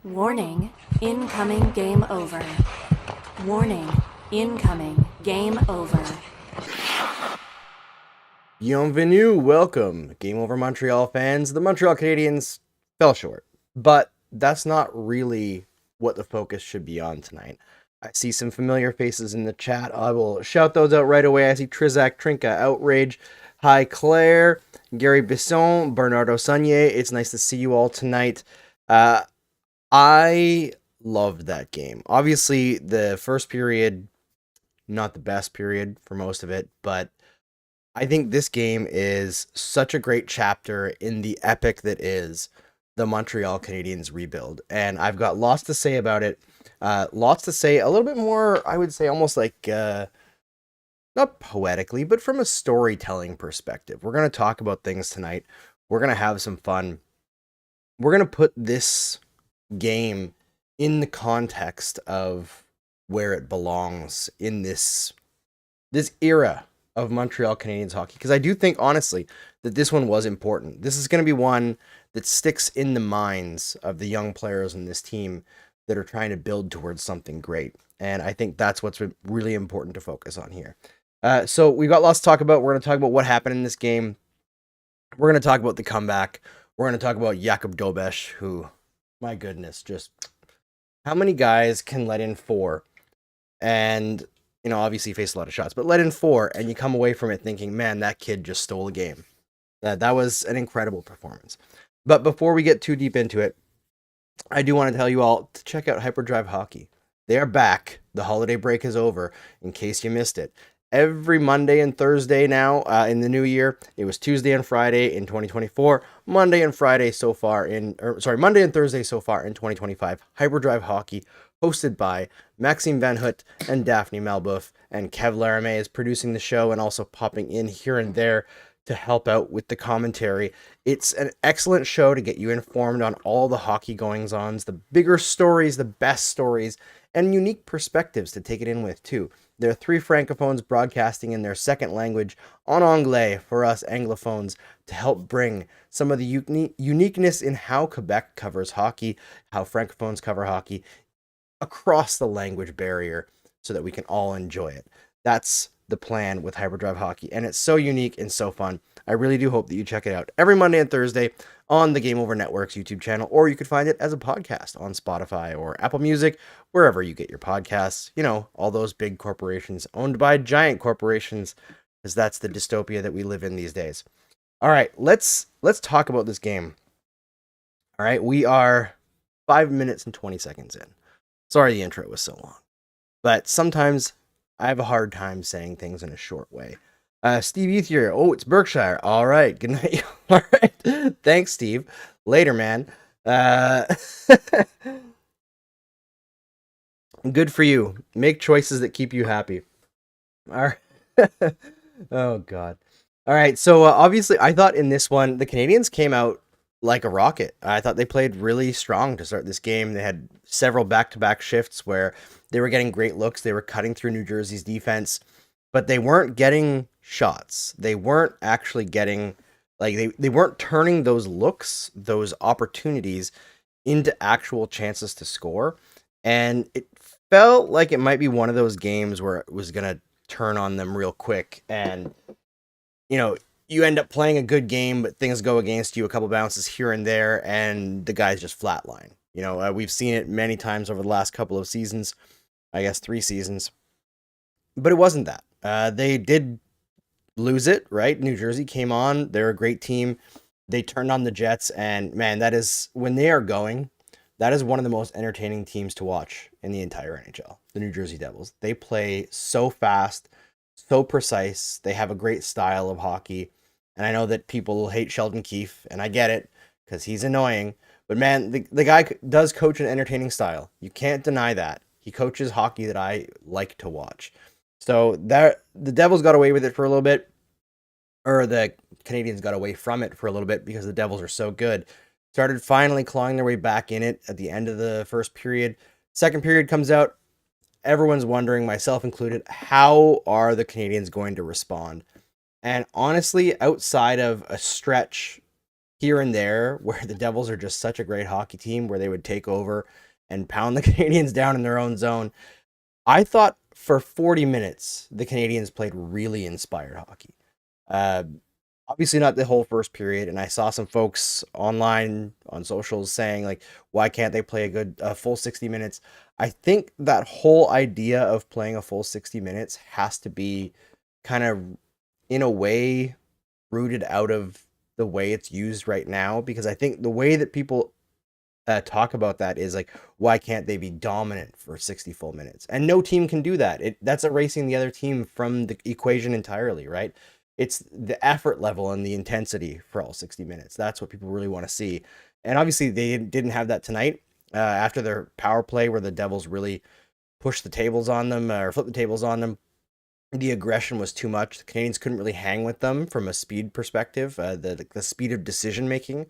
Warning, incoming game over. Warning, incoming game over. Bienvenue, welcome, Game Over Montreal fans. The Montreal Canadiens fell short, but that's not really what the focus should be on tonight. I see some familiar faces in the chat. I will shout those out right away. I see Trizak, Trinka, Outrage, Hi Claire, Gary Bisson, Bernardo Saunier. It's nice to see you all tonight. I loved that game. Obviously, the first period, not the best period for most of it, but I think this game is such a great chapter in the epic that is the Montreal Canadiens rebuild. And I've got lots to say about it. Lots to say, a little bit more, I would say, almost like, not poetically, but from a storytelling perspective. We're going to talk about things tonight. We're going to have some fun. We're going to put this game in the context of where it belongs in this era of Montreal Canadiens hockey, because I do think honestly that this one was important. This is going to be one that sticks in the minds of the young players in this team that are trying to build towards something great, and I think that's what's really important to focus on here. So we've got lots to talk about. We're going to talk about what happened in this game. We're going to talk about the comeback. We're going to talk about Jakub Dobeš, who, my goodness, just how many guys can let in four and, you know, obviously face a lot of shots, but let in four and you come away from it thinking, man, that kid just stole a game. That was an incredible performance. But before we get too deep into it, I do want to tell you all to check out Hyperdrive Hockey. They are back. The holiday break is over, in case you missed it. Every Monday and Thursday now in the new year. It was Tuesday and Friday in 2024. Monday and Thursday so far in 2025. Hyperdrive Hockey, hosted by Maxime Van Hout and Daphne Malbouf, and Kev Laramie is producing the show and also popping in here and there to help out with the commentary. It's an excellent show to get you informed on all the hockey goings-ons, the bigger stories, the best stories, and unique perspectives to take it in with too. There are three francophones broadcasting in their second language en anglais for us anglophones to help bring some of the uniqueness in how Quebec covers hockey, how francophones cover hockey across the language barrier so that we can all enjoy it. That's the plan with Hyperdrive Hockey, and it's so unique and so fun. I really do hope that you check it out every Monday and Thursday on the Game Over Network's YouTube channel, or you could find it as a podcast on Spotify or Apple Music, wherever you get your podcasts. You know, all those big corporations owned by giant corporations, because that's the dystopia that we live in these days. All right, let's talk about this game. All right, we are 5 minutes and 20 seconds in. Sorry the intro was so long, but sometimes I have a hard time saying things in a short way. Steve Ethier, oh, it's Berkshire. All right, good night. All right, thanks, Steve. Later, man. Good for you. Make choices that keep you happy. All right. Oh, God. All right, so obviously, I thought in this one, the Canadiens came out like a rocket. I thought they played really strong to start this game. They had several back-to-back shifts where they were getting great looks. They were cutting through New Jersey's defense, but they weren't getting shots. They weren't actually getting, like, they weren't turning those looks, those opportunities into actual chances to score. And it felt like it might be one of those games where it was going to turn on them real quick. And, you know, you end up playing a good game, but things go against you, a couple bounces here and there, and the guys just flatline. You know, we've seen it many times over the last couple of seasons, I guess 3 seasons, but it wasn't that. They did lose it, right? New Jersey came on. They're a great team. They turned on the Jets, and man, that is, when they are going, that is one of the most entertaining teams to watch in the entire NHL, the New Jersey Devils. They play so fast, so precise. They have a great style of hockey. And I know that people will hate Sheldon Keefe, and I get it, because he's annoying. But man, the guy does coach an entertaining style. You can't deny that. He coaches hockey that I like to watch. So the Devils got away with it for a little bit, or the Canadiens got away from it for a little bit because the Devils are so good. Started finally clawing their way back in it at the end of the first period. Second period comes out. Everyone's wondering, myself included, how are the Canadiens going to respond? And honestly, outside of a stretch here and there where the Devils are just such a great hockey team where they would take over and pound the Canadiens down in their own zone. I thought for 40 minutes, the Canadiens played really inspired hockey. Uh, Obviously not the whole first period, and I saw some folks online on socials saying like, why can't they play a full 60 minutes? I think that whole idea of playing a full 60 minutes has to be kind of in a way rooted out of the way it's used right now, because I think the way that people talk about that is like, why can't they be dominant for 60 full minutes? And no team can do that. That's erasing the other team from the equation entirely, right? It's the effort level and the intensity for all 60 minutes. That's what people really want to see. And obviously they didn't have that tonight after their power play where the Devils really pushed the tables on them or flipped the tables on them. The aggression was too much. The Canadiens couldn't really hang with them from a speed perspective, the speed of decision making.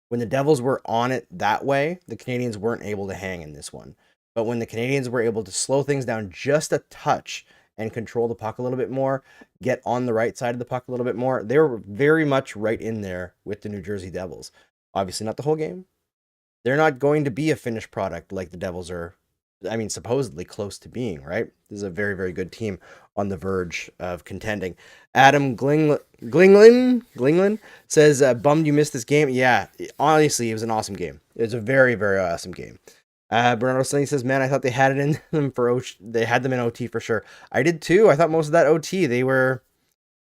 When the Devils were on it that way, the Canadiens weren't able to hang in this one. But when the Canadiens were able to slow things down just a touch and control the puck a little bit more, get on the right side of the puck a little bit more, they were very much right in there with the New Jersey Devils. Obviously not the whole game. They're not going to be a finished product like the Devils are, I mean, supposedly close to being, right? This is a very, very good team on the verge of contending. Adam Glinglin says, bummed you missed this game. Yeah, honestly, it was an awesome game. It was a very, very awesome game. Bernardo Sonny says, man, I thought they had it in them for they had them in OT for sure. I did too. I thought most of that OT, they were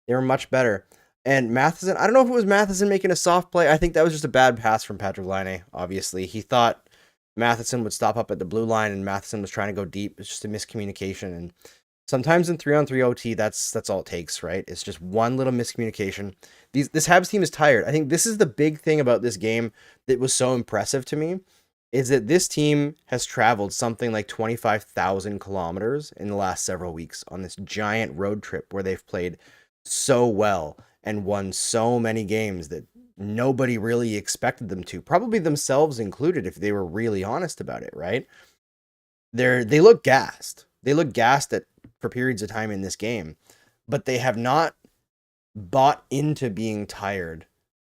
much better. And Matheson, I don't know if it was Matheson making a soft play. I think that was just a bad pass from Patrick Laine, obviously. He thought Matheson would stop up at the blue line, and Matheson was trying to go deep. It's just a miscommunication. And sometimes in 3-on-3 OT, that's all it takes, right? It's just one little miscommunication. This Habs team is tired. I think this is the big thing about this game that was so impressive to me, is that this team has traveled something like 25,000 kilometers in the last several weeks on this giant road trip where they've played so well and won so many games that nobody really expected them to, probably themselves included, if they were really honest about it, right? They look gassed. They look gassed for periods of time in this game, but they have not bought into being tired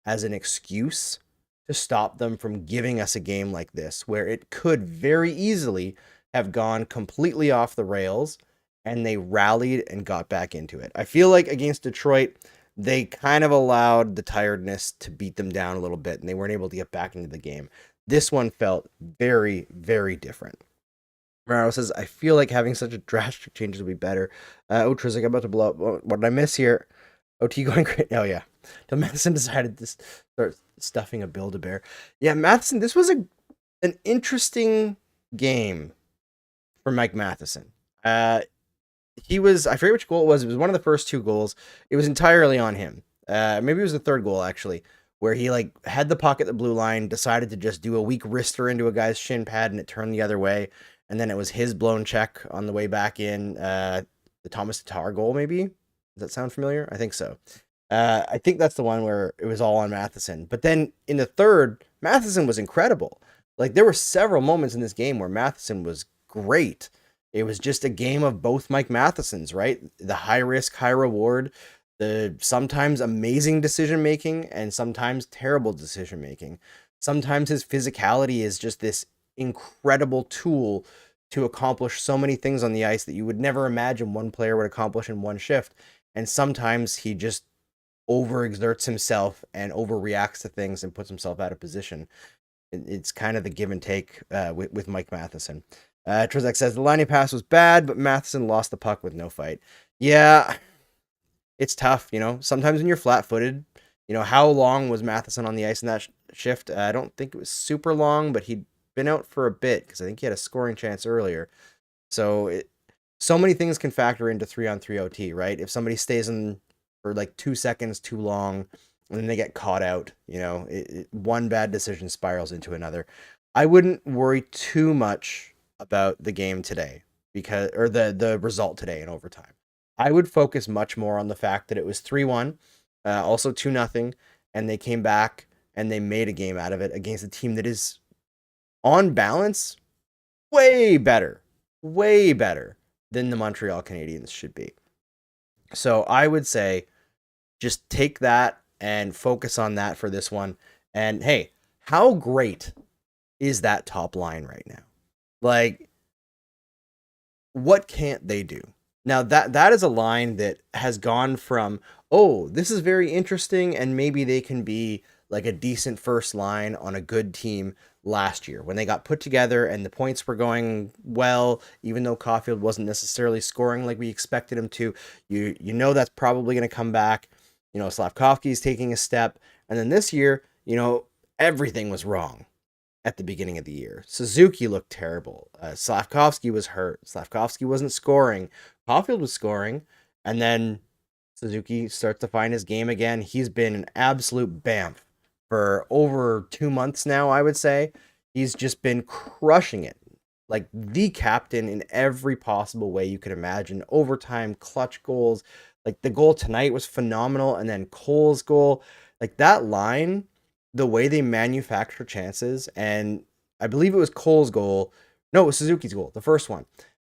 as an excuse to stop them from giving us a game like this, where it could very easily have gone completely off the rails, and they rallied and got back into it. I feel like against Detroit, they kind of allowed the tiredness to beat them down a little bit, and they weren't able to get back into the game. This one felt very, very different. Morano says, I feel like having such a drastic changes would be better. Otrizik, I'm about to blow up. What did I miss here? OT going great. Oh, yeah. Till Matheson decided to start stuffing a Build-A-Bear. Yeah, Matheson, this was an interesting game for Mike Matheson. I forget which goal it was. It was one of the first two goals. It was entirely on him. Maybe it was the third goal, actually, where he had the puck at the blue line, decided to just do a weak wrister into a guy's shin pad, and it turned the other way. And then it was his blown check on the way back in. The Thomas Tatar goal, maybe? Does that sound familiar? I think so. I think that's the one where it was all on Matheson. But then in the third, Matheson was incredible. There were several moments in this game where Matheson was great. It was just a game of both Mike Mathesons, right? The high risk, high reward, the sometimes amazing decision making and sometimes terrible decision making. Sometimes his physicality is just this incredible tool to accomplish so many things on the ice that you would never imagine one player would accomplish in one shift. And sometimes he just overexerts himself and overreacts to things and puts himself out of position. It's kind of the give and take with Mike Matheson. Trzak says the Laine pass was bad, but Matheson lost the puck with no fight. Yeah, it's tough, Sometimes when you're flat-footed, how long was Matheson on the ice in that shift? I don't think it was super long, but he'd been out for a bit because I think he had a scoring chance earlier. So many things can factor into 3-on-3 OT, right? If somebody stays in for 2 seconds too long and then they get caught out, one bad decision spirals into another. I wouldn't worry too much about the game today or the result today in overtime. I would focus much more on the fact that it was 3-1, also 2-0, and they came back and they made a game out of it against a team that is, on balance, way better than the Montreal Canadiens should be. So I would say just take that and focus on that for this one And hey, how great is that top line right now? Like, what can't they do? Now that is a line that has gone from, oh, this is very interesting, and maybe they can be like a decent first line on a good team last year when they got put together and the points were going well, even though Caulfield wasn't necessarily scoring like we expected him to. You know that's probably going to come back. You know, Slavkovsky's taking a step, and then this year, you know, everything was wrong at the beginning of the year. Suzuki looked terrible. Slavkovsky was hurt. Slavkovsky wasn't scoring. Caulfield was scoring. And then Suzuki starts to find his game again. He's been an absolute bamf for over 2 months now, I would say. He's just been crushing it. Like the captain in every possible way you could imagine. Overtime, clutch goals. Like the goal tonight was phenomenal. And then Cole's goal. Like that line, the way they manufacture chances, and I believe it was Cole's goal. No, it was Suzuki's goal, the first one.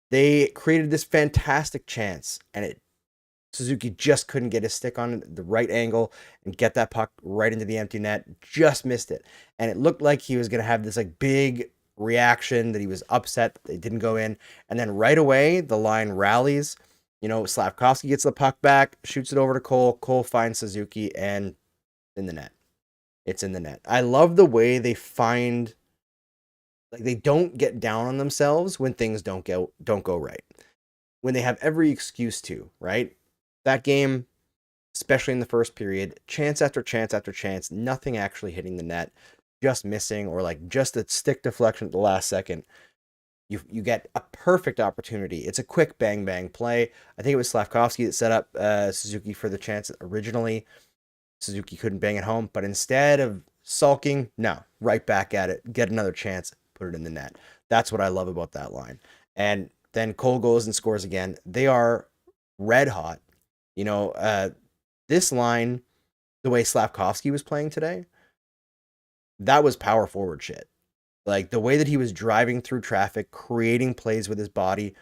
They created this fantastic chance, and Suzuki just couldn't get his stick on the right angle and get that puck right into the empty net. Just missed it. And it looked like he was going to have this like big reaction, that he was upset that they didn't go in. And then right away, the line rallies. You know, Slavkovsky gets the puck back, shoots it over to Cole. Cole finds Suzuki, and in the net. It's in the net. I love the way they find, like, they don't get down on themselves when things don't go right. When they have every excuse to, right? That game, especially in the first period, chance after chance after chance, nothing actually hitting the net, just missing, or like just a stick deflection at the last second. You get a perfect opportunity. It's a quick bang bang play. I think it was Slavkovsky that set up Suzuki for the chance originally. Suzuki couldn't bang it home, but instead of sulking, no, right back at it, get another chance, put it in the net. That's what I love about that line. And then Cole goes and scores again. They are red hot. You know, this line, the way Slavkovsky was playing today, that was power forward shit. Like the way that he was driving through traffic, creating plays with his body,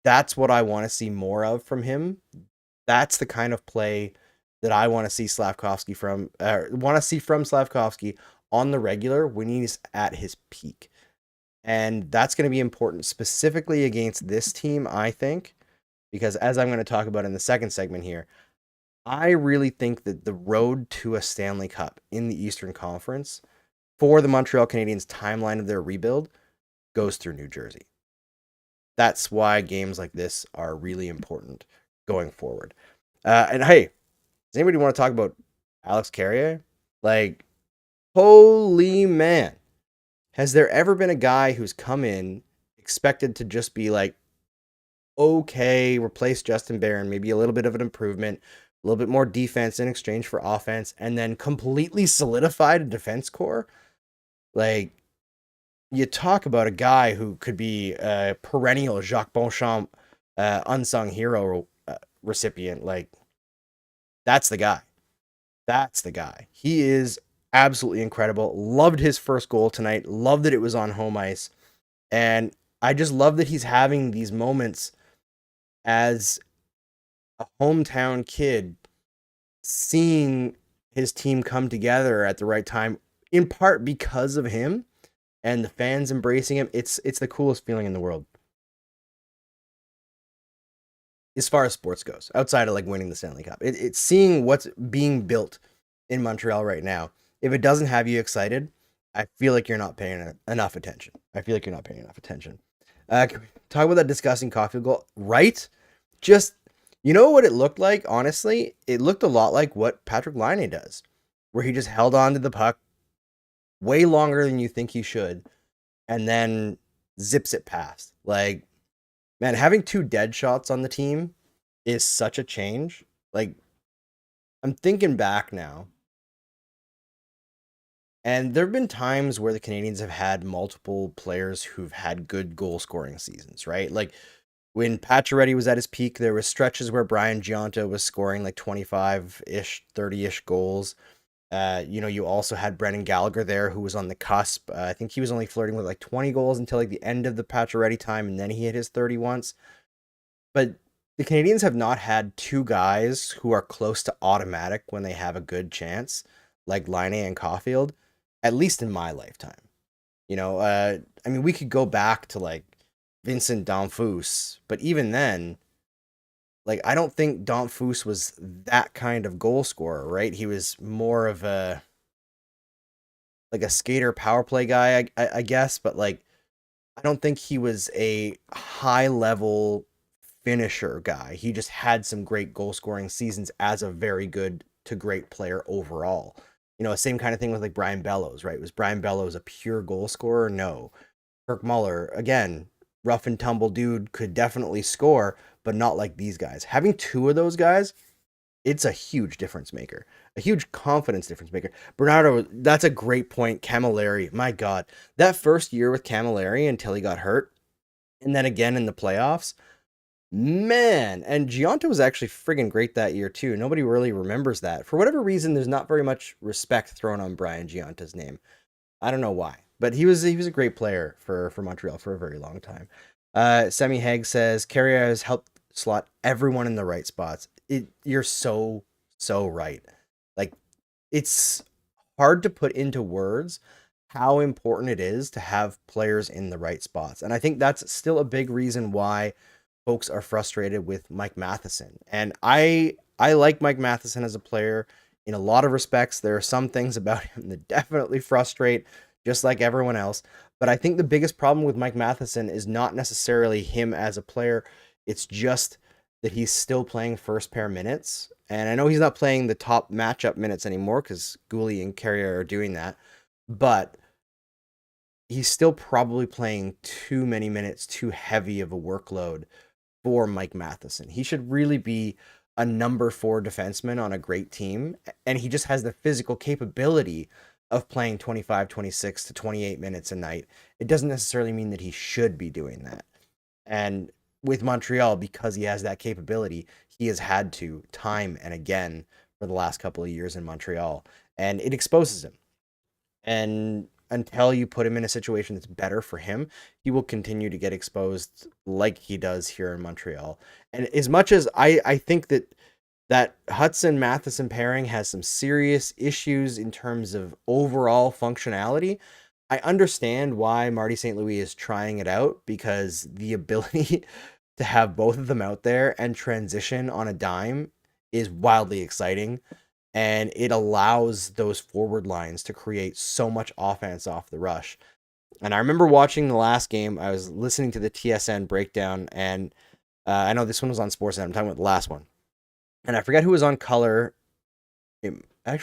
that's what I want to see more of from him. That's the kind of play that I want to see Slavkovsky from, Slavkovsky on the regular when he's at his peak. And that's going to be important specifically against this team, I think, because as I'm going to talk about in the second segment here, I really think that the road to a Stanley Cup in the Eastern Conference for the Montreal Canadiens timeline of their rebuild goes through New Jersey. That's why games like this are really important going forward. And hey, does anybody want to talk about Alex Carrier? Like, holy man. Has there ever been a guy who's come in expected to just be like, okay, replace Justin Barron, maybe a little bit of an improvement, a little bit more defense in exchange for offense, and then completely solidified a defense core? Like, you talk about a guy who could be a perennial Jacques Beauchamp unsung hero recipient. Like, that's the guy. That's the guy. He is absolutely incredible. Loved his first goal tonight. Loved that it was on home ice. And I just love that he's having these moments as a hometown kid, seeing his team come together at the right time, in part because of him and the fans embracing him. It's the coolest feeling in the world. As far as sports goes, outside of like winning the Stanley Cup, it's seeing what's being built in Montreal right now. If it doesn't have you excited, I feel like you're not paying enough attention. Can we talk about that disgusting Caulfield goal, right? Just, you know what it looked like? Honestly, it looked a lot like what Patrick Laine does, where he just held on to the puck way longer than you think he should, and then zips it past. Like, man, having two dead shots on the team is such a change. Like, I'm thinking back now, and there have been times where the Canadiens have had multiple players who've had good goal scoring seasons, right? Like when Pacioretty was at his peak, there was stretches where Brian Gionta was scoring like 25-ish, 30-ish goals. You also had Brendan Gallagher there, who was on the cusp. I think he was only flirting with like 20 goals until like the end of the Pacioretty time, and then he hit his 30 once. But the Canadiens have not had two guys who are close to automatic when they have a good chance, like Laine and Caulfield. at least in my lifetime. I mean, we could go back to like Vincent D'Onfus, but even then, like I don't think D'Onfus was that kind of goal scorer, right? He was more of a like a skater power play guy, I guess, but like I don't think he was a high level finisher guy. He just had some great goal scoring seasons as a very good to great player overall. Same kind of thing with like Brian Bellows, right? Was Brian Bellows a pure goal scorer? No. Kirk Muller, again, rough and tumble dude, could definitely score, but not like these guys. Having two of those guys, it's a huge difference maker, a huge confidence difference maker. Bernardo, that's a great point. Camilleri, my God, that first year with Camilleri until he got hurt, and then again in the playoffs, man. And Giunta was actually friggin' great that year too. Nobody really remembers that. For whatever reason, there's not very much respect thrown on Brian Giunta's name. I don't know why, but he was a great player for Montreal for a very long time. Semi Heg says Carrier has helped slot everyone in the right spots. You're so right. Like it's hard to put into words how important it is to have players in the right spots. And I think that's still a big reason why folks are frustrated with Mike Matheson. And I like Mike Matheson as a player in a lot of respects. There are some things about him that definitely frustrate, just like everyone else. But I think the biggest problem with Mike Matheson is not necessarily him as a player. It's just that he's still playing first pair minutes. And I know he's not playing the top matchup minutes anymore because Gouli and Carrier are doing that. But he's still probably playing too many minutes, too heavy of a workload for Mike Matheson. He should really be a number 4 defenseman on a great team. And he just has the physical capability of playing 25, 26 to 28 minutes a night. It doesn't necessarily mean that he should be doing that. And with Montreal, because he has that capability, he has had to time and again for the last couple of years in Montreal. And it exposes him. And until you put him in a situation that's better for him, he will continue to get exposed like he does here in Montreal. And as much as I think that Hutson Matheson pairing has some serious issues in terms of overall functionality, I understand why Marty St. Louis is trying it out, because the ability to have both of them out there and transition on a dime is wildly exciting. And it allows those forward lines to create so much offense off the rush. And I remember watching the last game. I was listening to the TSN breakdown, and I know this one was on Sportsnet. I'm talking about the last one. And I forget who was on color. It might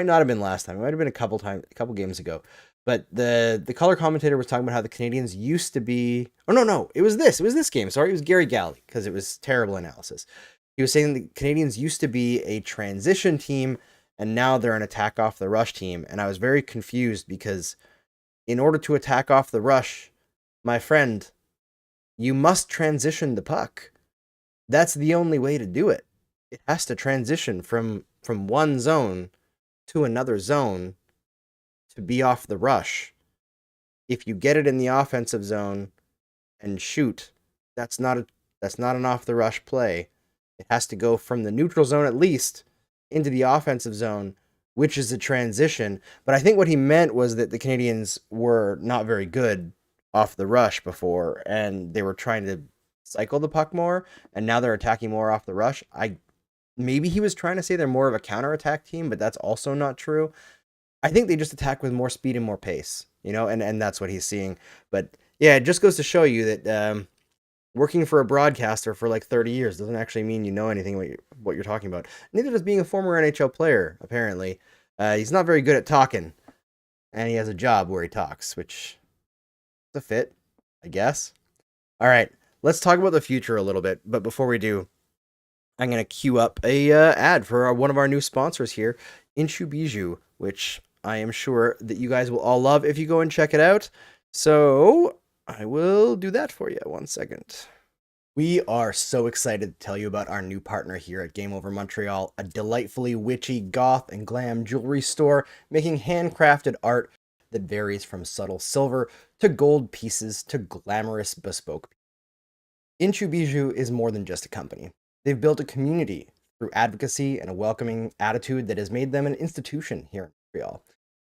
not have been last time. It might have been a couple games ago. But the color commentator was talking about how the Canadiens used to be. Oh no, it was this game. Sorry, it was Gary Galley, because it was terrible analysis. He was saying the Canadiens used to be a transition team, and now they're an attack off the rush team. And I was very confused, because in order to attack off the rush, my friend, you must transition the puck. That's the only way to do it. It has to transition from one zone to another zone to be off the rush. If you get it in the offensive zone and shoot, that's not an off the rush play. It has to go from the neutral zone at least into the offensive zone, which is a transition. But I think what he meant was that the Canadiens were not very good off the rush before, and they were trying to cycle the puck more, and now they're attacking more off the rush. Maybe he was trying to say they're more of a counterattack team, but that's also not true. I think they just attack with more speed and more pace, and that's what he's seeing. But yeah, it just goes to show you that working for a broadcaster for like 30 years doesn't actually mean you know anything what you're talking about. Neither does being a former NHL player, apparently. He's not very good at talking, and he has a job where he talks, which is a fit, I guess. All right, let's talk about the future a little bit. But before we do, I'm going to queue up a ad for one of our new sponsors here, Inchu Bijou, which I am sure that you guys will all love if you go and check it out. So I will do that for you. 1 second. We are so excited to tell you about our new partner here at Game Over Montreal, a delightfully witchy goth and glam jewelry store making handcrafted art that varies from subtle silver to gold pieces to glamorous bespoke. Inchu Bijou is more than just a company. They've built a community through advocacy and a welcoming attitude that has made them an institution here. Montreal.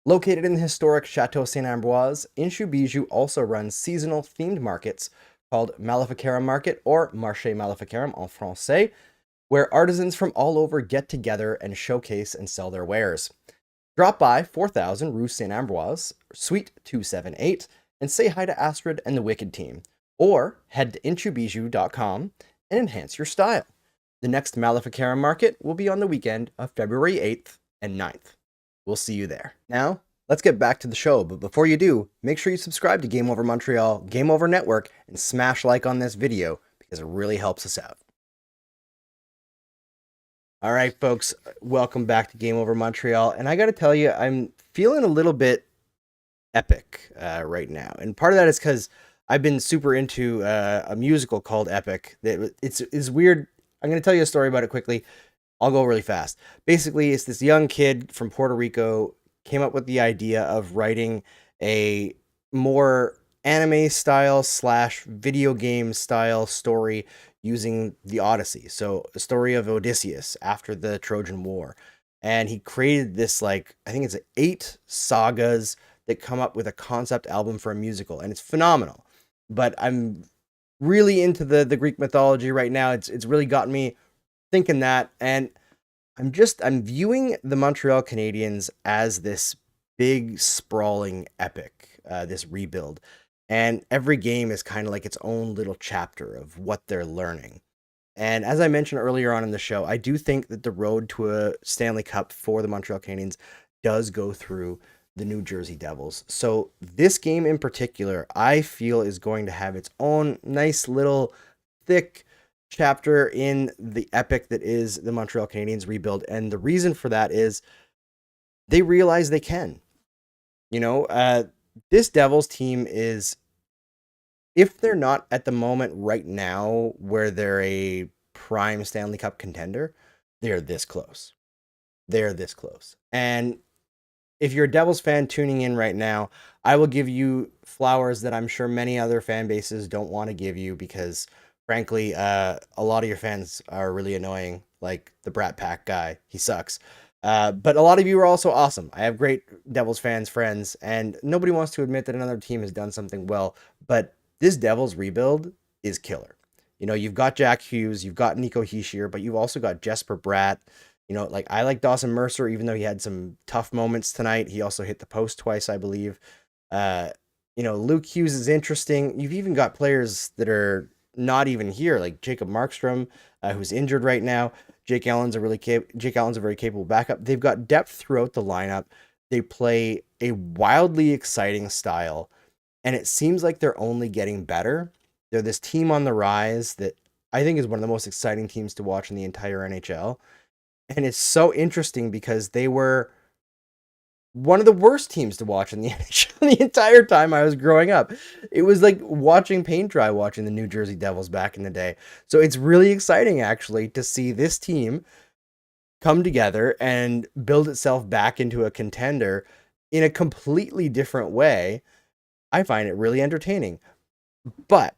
Located in the historic Chateau Saint-Ambroise, Inchu also runs seasonal themed markets called Maleficarum Market, or Marché Maleficarum en français, where artisans from all over get together and showcase and sell their wares. Drop by 4000 Rue Saint-Ambroise, Suite 278, and say hi to Astrid and the Wicked team. Or head to inchubijou.com and enhance your style. The next Maleficarum Market will be on the weekend of February 8th and 9th. We'll see you there. Now, let's get back to the show, but before you do, make sure you subscribe to Game Over Montreal, Game Over Network, and smash like on this video because it really helps us out. All right, folks, welcome back to Game Over Montreal, and I got to tell you, I'm feeling a little bit epic right now, and part of that is because I've been super into a musical called Epic. It's weird. I'm going to tell you a story about it quickly. I'll go really fast. Basically, it's this young kid from Puerto Rico came up with the idea of writing a more anime style / video game style story using the Odyssey. So a story of Odysseus after the Trojan War. And he created this, I think it's 8 sagas that come up with a concept album for a musical. And it's phenomenal. But I'm really into the Greek mythology right now. It's really gotten me thinking that. And I'm viewing the Montreal Canadiens as this big, sprawling epic, this rebuild. And every game is kind of like its own little chapter of what they're learning. And as I mentioned earlier on in the show, I do think that the road to a Stanley Cup for the Montreal Canadiens does go through the New Jersey Devils. So this game in particular, I feel is going to have its own nice little thick chapter in the epic that is the Montreal Canadiens rebuild. And the reason for that is they realize they can. This Devils team is, if they're not at the moment right now where they're a prime Stanley Cup contender, they're this close. They're this close. And if you're a Devils fan tuning in right now, I will give you flowers that I'm sure many other fan bases don't want to give you because, frankly, a lot of your fans are really annoying, like the Brat Pack guy. He sucks. But a lot of you are also awesome. I have great Devils friends, and nobody wants to admit that another team has done something well. But this Devils rebuild is killer. You've got Jack Hughes, you've got Nico Hischier, but you've also got Jesper Bratt. I like Dawson Mercer, even though he had some tough moments tonight. He also hit the post twice, I believe. Luke Hughes is interesting. You've even got players that are not even here, like Jacob Markstrom, who's injured right now. Jake Allen's a very capable backup. They've got depth throughout the lineup. They play a wildly exciting style, and it seems like they're only getting better. They're this team on the rise that I think is one of the most exciting teams to watch in the entire NHL. And it's so interesting because they were one of the worst teams to watch in the NHL the entire time I was growing up. It was like watching paint dry watching the New Jersey Devils back in the day. So it's really exciting, actually, to see this team come together and build itself back into a contender in a completely different way. I find it really entertaining. But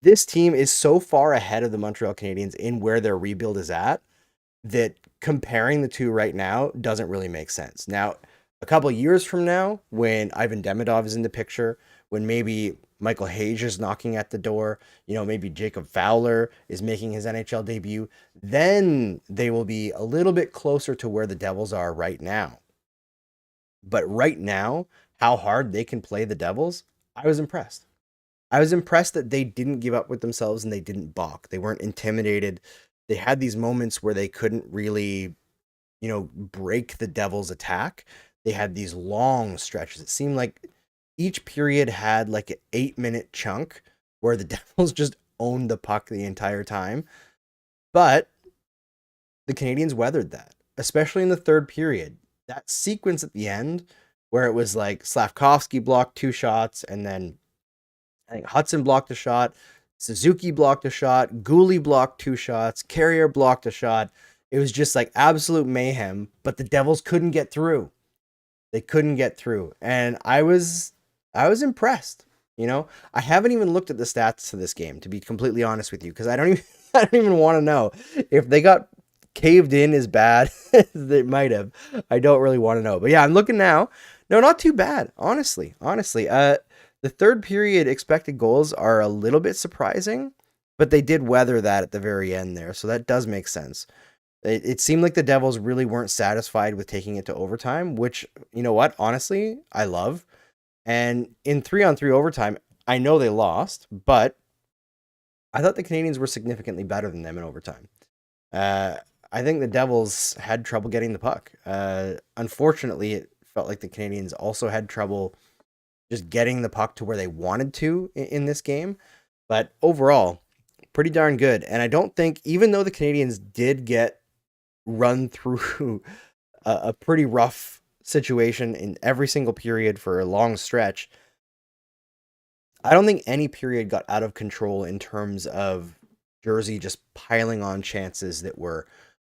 this team is so far ahead of the Montreal Canadiens in where their rebuild is at that comparing the two right now doesn't really make sense. Now, a couple of years from now, when Ivan Demidov is in the picture, when maybe Michael Hayes is knocking at the door, maybe Jacob Fowler is making his NHL debut, then they will be a little bit closer to where the Devils are right now. But right now, how hard they can play the Devils, I was impressed. I was impressed that they didn't give up with themselves and they didn't balk. They weren't intimidated. They had these moments where they couldn't really, break the Devils' attack. They had these long stretches. It seemed like each period had like an 8-minute chunk where the Devils just owned the puck the entire time. But the Canadiens weathered that, especially in the third period. That sequence at the end where it was like Slavkovsky blocked 2 shots and then I think Hutson blocked a shot. Suzuki blocked a shot. Gooley blocked 2 shots. Carrier blocked a shot. It was just like absolute mayhem, but the Devils couldn't get through. They couldn't get through. And I was impressed. I haven't even looked at the stats to this game, to be completely honest with you, because I don't even want to know if they got caved in as bad as it might have. I don't really want to know. But yeah, I'm looking now. No, not too bad, honestly. The third period expected goals are a little bit surprising, but they did weather that at the very end there, so that does make sense. It seemed like the Devils really weren't satisfied with taking it to overtime, which, you know what, honestly, I love. And in 3-on-3 overtime, I know they lost, but I thought the Canadiens were significantly better than them in overtime. I think the Devils had trouble getting the puck. Unfortunately, it felt like the Canadiens also had trouble just getting the puck to where they wanted to in this game. But overall, pretty darn good. And I don't think, even though the Canadiens did get run through a pretty rough situation in every single period for a long stretch, I don't think any period got out of control in terms of Jersey just piling on chances that were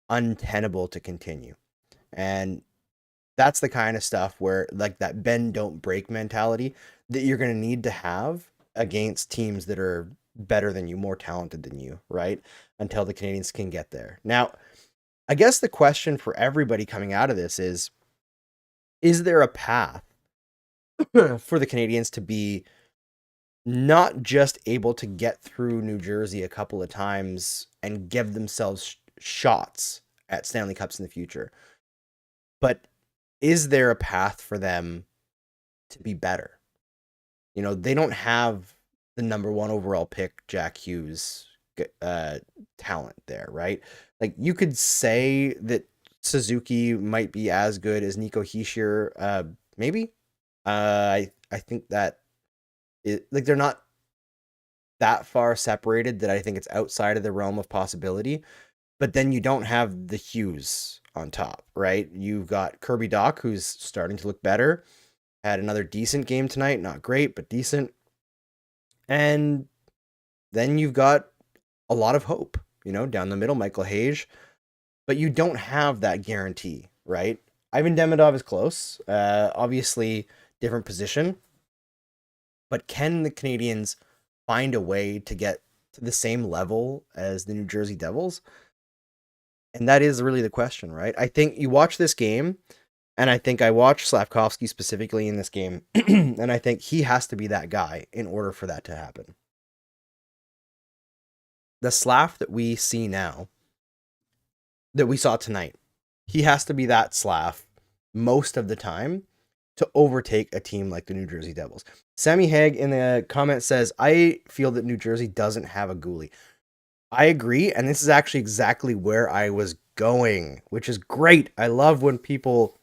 untenable to continue. And that's the kind of stuff where, like, that bend don't break mentality that you're going to need to have against teams that are better than you, more talented than you, right? Until the Canadiens can get there. Now, I guess the question for everybody coming out of this is there a path for the Canadiens to be not just able to get through New Jersey a couple of times and give themselves shots at Stanley Cups in the future, but is there a path for them to be better? You know, they don't have the number 1 overall pick, Jack Hughes, talent there, right? Like, you could say that Suzuki might be as good as Nico Hischier, maybe. I think that like, they're not that far separated that I think it's outside of the realm of possibility. But then you don't have the Hughes on top, right? You've got Kirby Dach, who's starting to look better. Had another decent game tonight. Not great, but decent. And then you've got a lot of hope, you know, down the middle, Michael Hayes. But you don't have that guarantee, right? Ivan Demidov is close. Obviously, different position. But can the Canadiens find a way to get to the same level as the New Jersey Devils? And that is really the question, right? I think you watch this game, and I think I watched Slavkovsky specifically in this game, and I think he has to be that guy in order for that to happen. The Slav that we see now, that we saw tonight, he has to be that Slav most of the time to overtake a team like the New Jersey Devils. Sammy Haig in the comment says, I feel that New Jersey doesn't have a goalie. I agree, and this is actually exactly where I was going, which is great. I love when people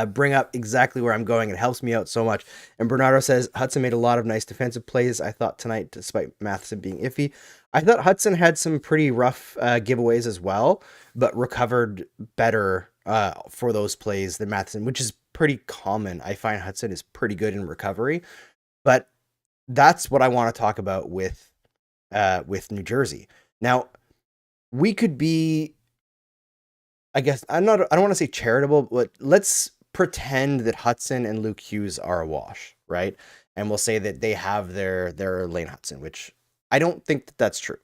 bring up exactly where I'm going. It helps me out so much. And Bernardo says, Hutson made a lot of nice defensive plays, I thought, tonight, despite Matheson being iffy. I thought Hutson had some pretty rough giveaways as well, but recovered better for those plays than Matheson, which is pretty common. I find Hutson is pretty good in recovery, but that's what I want to talk about with New Jersey. Now, we could be, I guess, I don't want to say charitable, but let's pretend that Hutson and Luke Hughes are a wash, right? And we'll say that they have their Lane Hutson, which I don't think that that's true.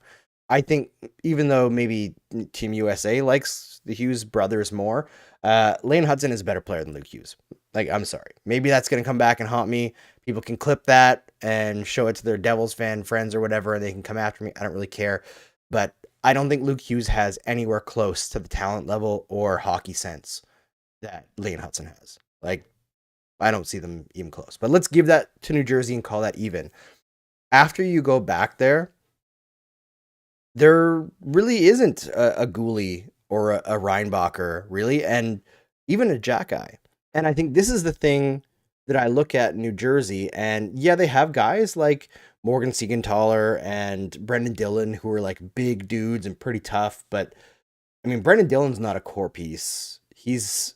I think even though maybe Team USA likes the Hughes brothers more, Lane Hutson is a better player than Luke Hughes. Like, I'm sorry. Maybe that's going to come back and haunt me. People can clip that and show it to their Devils fan friends or whatever, and they can come after me. I don't really care. But I don't think Luke Hughes has anywhere close to the talent level or hockey sense that Lane Hutson has. Like, I don't see them even close. But let's give that to New Jersey and call that even. After you go back there really isn't a Gooley or a Reinbacher, really, and even a Jack-Eye. And I think this is the thing that I look at New Jersey, and yeah, they have guys like Morgan Siegenthaler and Brendan Dillon who are like big dudes and pretty tough, but I mean, Brendan Dillon's not a core piece. He's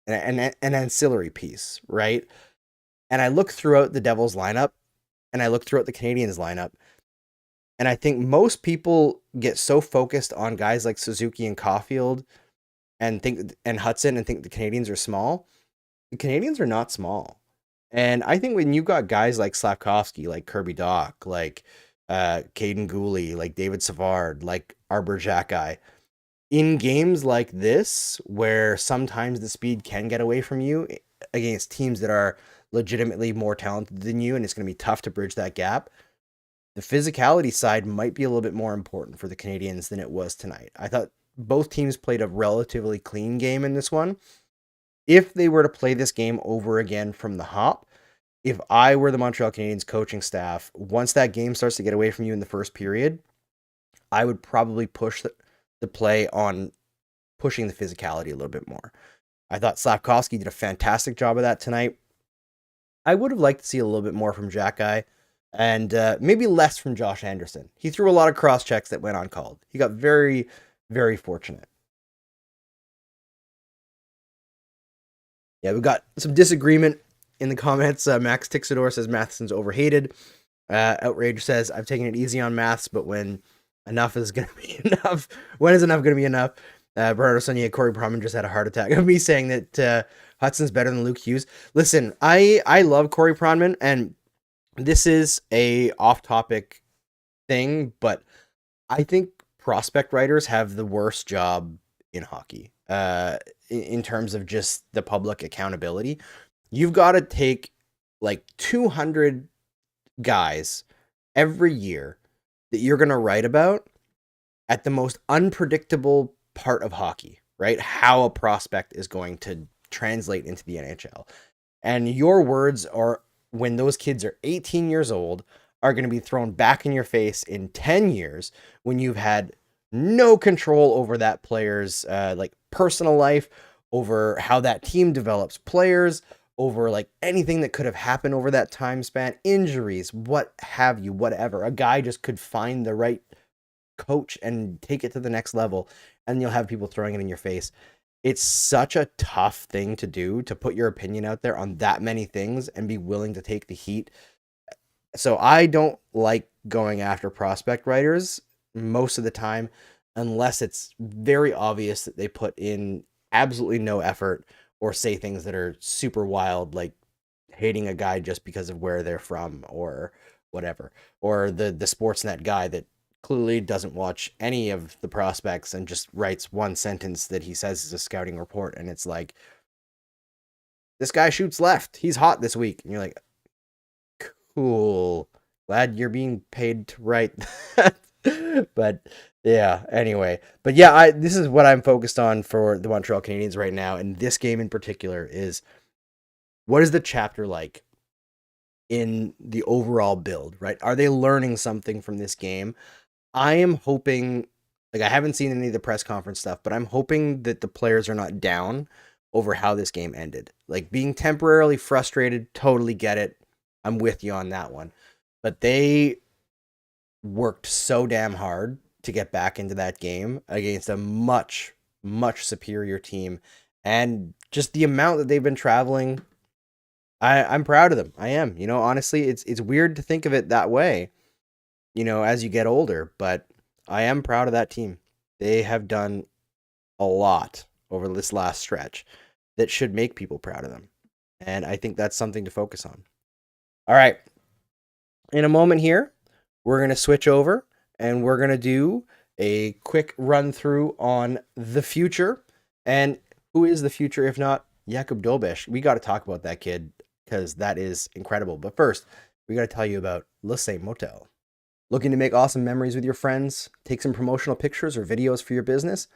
an ancillary piece, right? And I look throughout the Devils lineup, and I look throughout the Canadiens lineup, and I think most people get so focused on guys like Suzuki and Caulfield and Hutson and think the Canadiens are small. The Canadiens are not small. And I think when you've got guys like Slavkovsky, like Kirby Dach, like Caden Gooley, like David Savard, like Arbor Jackeye, in games like this, where sometimes the speed can get away from you against teams that are legitimately more talented than you, and it's going to be tough to bridge that gap, the physicality side might be a little bit more important for the Canadiens than it was tonight. I thought both teams played a relatively clean game in this one. If they were to play this game over again from the hop, if I were the Montreal Canadiens coaching staff, once that game starts to get away from you in the first period, I would probably push the play on pushing the physicality a little bit more. I thought Slavkovsky did a fantastic job of that tonight. I would have liked to see a little bit more from Jack Guy, and maybe less from Josh Anderson. He threw a lot of cross checks that went uncalled. He got very, very fortunate. Yeah, we've got some disagreement in the comments. Max Tixidor says Matheson's overhated. Outrage says, I've taken it easy on Maths, but when enough is going to be enough, when is enough going to be enough? Bernardo Sonia, Corey Proman just had a heart attack of me saying that Hutson's better than Luke Hughes. Listen, I love Corey Proman, and this is a off-topic thing, but I think prospect writers have the worst job in hockey in terms of just the public accountability. You've got to take like 200 guys every year that you're going to write about at the most unpredictable part of hockey, right? How a prospect is going to translate into the NHL. And your words are, when those kids are 18 years old, are going to be thrown back in your face in 10 years when you've had no control over that player's like personal life, over how that team develops players, over like anything that could have happened over that time span, injuries, what have you, whatever. A guy just could find the right coach and take it to the next level, and you'll have people throwing it in your face. It's such a tough thing to do, to put your opinion out there on that many things and be willing to take the heat. So I don't like going after prospect writers most of the time, unless it's very obvious that they put in absolutely no effort or say things that are super wild, like hating a guy just because of where they're from or whatever, or the Sportsnet guy that clearly doesn't watch any of the prospects and just writes one sentence that he says is a scouting report, and it's like, this guy shoots left, he's hot this week, and you're like, cool, glad you're being paid to write that. But yeah, anyway, but yeah, this is what I'm focused on for the Montreal Canadiens right now, and this game in particular is, what is the chapter like in the overall build, right? Are they learning something from this game? I am hoping, like, I haven't seen any of the press conference stuff, but I'm hoping that the players are not down over how this game ended. Like, being temporarily frustrated, totally get it. I'm with you on that one. But they worked so damn hard to get back into that game against a much, much superior team. And just the amount that they've been traveling, I'm proud of them. I am. You know, honestly, it's weird to think of it that way, you know, as you get older, but I am proud of that team. They have done a lot over this last stretch that should make people proud of them. And I think that's something to focus on. All right. In a moment here, we're going to switch over and we're going to do a quick run through on the future. And who is the future if not Jakub Dobeš? We got to talk about that kid because that is incredible. But first, we got to tell you about Le Saint Motel. Looking to make awesome memories with your friends? Take some promotional pictures or videos for your business?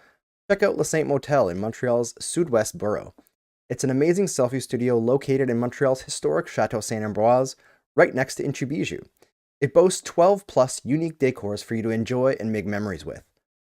Check out Le Saint Motel in Montreal's Sud-Ouest borough. It's an amazing selfie studio located in Montreal's historic Chateau Saint-Ambroise, right next to Inchu Bijou. It boasts 12 plus unique decors for you to enjoy and make memories with.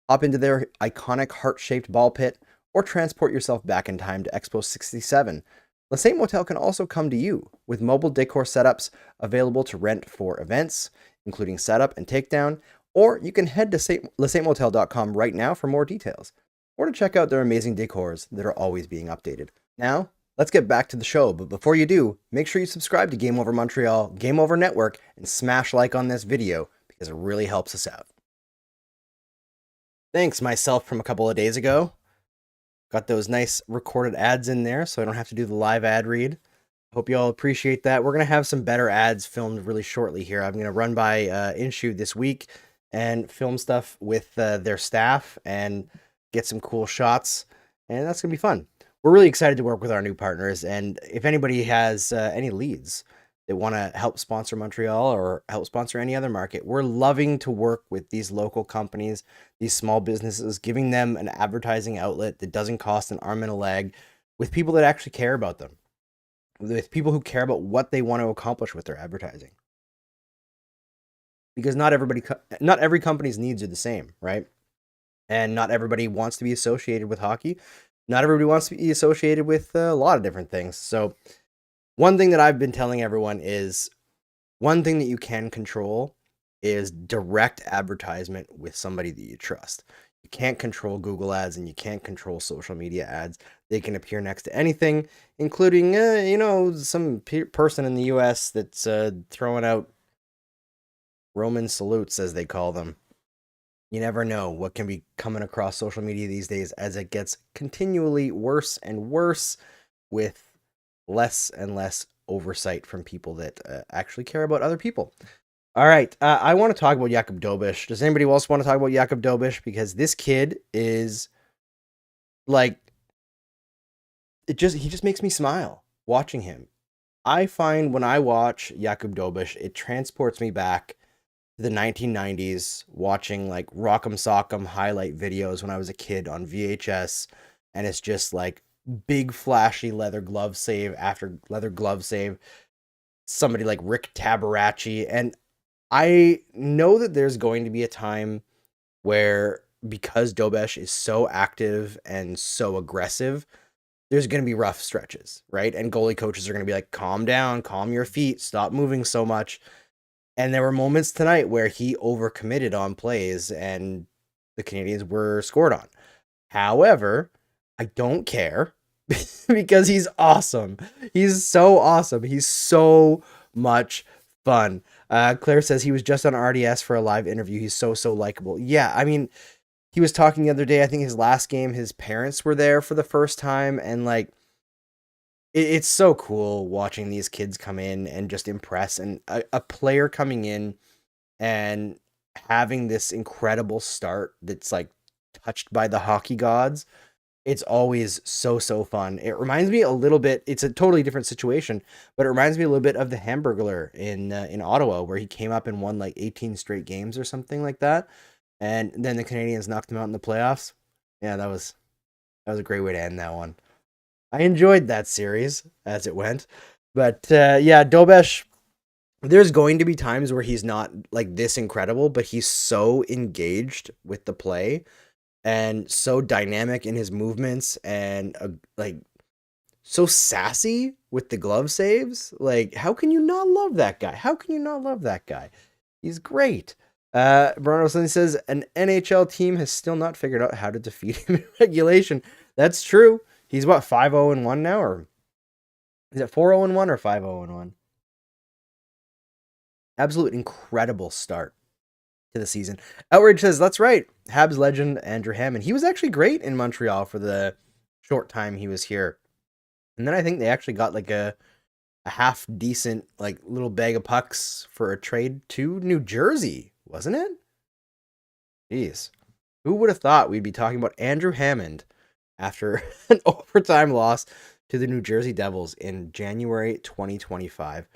Hop into their iconic heart-shaped ball pit or transport yourself back in time to Expo 67. Le Saint Motel can also come to you with mobile decor setups available to rent for events, including setup and takedown, or you can head to lesaintmotel.com right now for more details, or to check out their amazing decors that are always being updated. Now, let's get back to the show, but before you do, make sure you subscribe to Game Over Montreal, Game Over Network, and smash like on this video because it really helps us out. Thanks, myself from a couple of days ago. Got those nice recorded ads in there so I don't have to do the live ad read. Hope you all appreciate that. We're going to have some better ads filmed really shortly here. I'm going to run by InShoot this week and film stuff with their staff and get some cool shots, and that's going to be fun. We're really excited to work with our new partners, and if anybody has any leads that want to help sponsor Montreal or help sponsor any other market, we're loving to work with these local companies, these small businesses, giving them an advertising outlet that doesn't cost an arm and a leg, with people that actually care about them, with people who care about what they want to accomplish with their advertising. Because not every company's needs are the same, right? And not everybody wants to be associated with hockey. Not everybody wants to be associated with a lot of different things. So one thing that I've been telling everyone is, one thing that you can control is direct advertisement with somebody that you trust. You can't control Google ads and you can't control social media ads. They can appear next to anything, including, some person in the US that's throwing out Roman salutes, as they call them. You never know what can be coming across social media these days, as it gets continually worse and worse, with less and less oversight from people that actually care about other people. All right, I want to talk about Jakub Dobeš. Does anybody else want to talk about Jakub Dobeš? Because this kid is like, he just makes me smile watching him. I find when I watch Jakub Dobeš, it transports me back to the 1990s, watching like Rock'em Sock'em highlight videos when I was a kid on VHS, and it's just like big flashy leather glove save after leather glove save, somebody like Rick Tabaracci. And I know that there's going to be a time where, because Dobeš is so active and so aggressive, there's going to be rough stretches, right? And goalie coaches are going to be like, calm down, calm your feet, stop moving so much. And there were moments tonight where he overcommitted on plays and the Canadiens were scored on. However, I don't care because he's awesome. He's so awesome. He's so much fun. Claire says he was just on RDS for a live interview. He's so likable. Yeah, I mean, he was talking the other day, I think his last game, his parents were there for the first time, and like, it's so cool watching these kids come in and just impress, and a player coming in and having this incredible start that's like touched by the hockey gods. It's always so fun. It reminds me a little bit, it's a totally different situation, but it reminds me a little bit of the Hamburglar in Ottawa, where he came up and won like 18 straight games or something like that. And then the Canadiens knocked him out in the playoffs. Yeah, that was a great way to end that one. I enjoyed that series as it went. But yeah, Dobeš, there's going to be times where he's not like this incredible, but he's so engaged with the play and so dynamic in his movements, and like so sassy with the glove saves. Like, how can you not love that guy? How can you not love that guy? He's great. Bruno Sunny says an NHL team has still not figured out how to defeat him in regulation. That's true. He's what, 5-0-1 now, or is it 4-0-1 or 5-0-1? Absolute incredible start to the season. Outrage says, that's right. Habs legend Andrew Hammond. He was actually great in Montreal for the short time he was here. And then I think they actually got like a half decent, like, little bag of pucks for a trade to New Jersey, wasn't it? Jeez. Who would have thought we'd be talking about Andrew Hammond after an overtime loss to the New Jersey Devils in January 2025.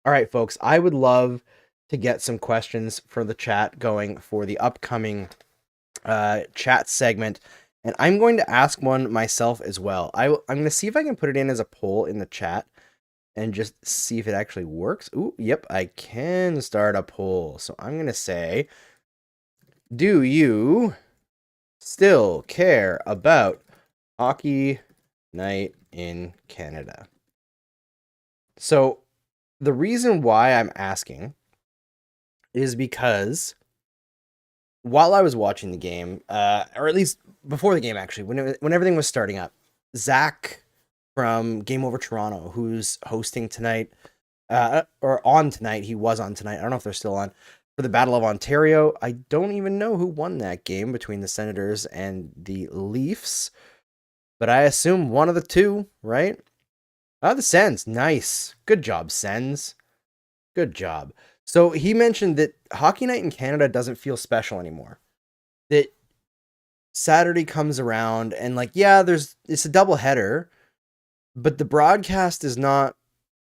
All right, folks, I would love to get some questions for the chat going for the upcoming chat segment, and I'm going to ask one myself as well. I'm going to see if I can put it in as a poll in the chat and just see if it actually works. Ooh, yep, I can start a poll. So I'm going to say, do you still care about hockey night in Canada? So the reason why I'm asking is because while I was watching the game, or at least before the game, actually, when everything was starting up, Zach from Game Over Toronto, who's hosting tonight, or on tonight, he was on tonight, I don't know if they're still on, for the Battle of Ontario. I don't even know who won that game between the Senators and the Leafs, but I assume one of the two, right? The Sens. Nice. Good job, Sens. Good job. So he mentioned that Hockey Night in Canada doesn't feel special anymore. That Saturday comes around and like, yeah, it's a double header, but the broadcast is not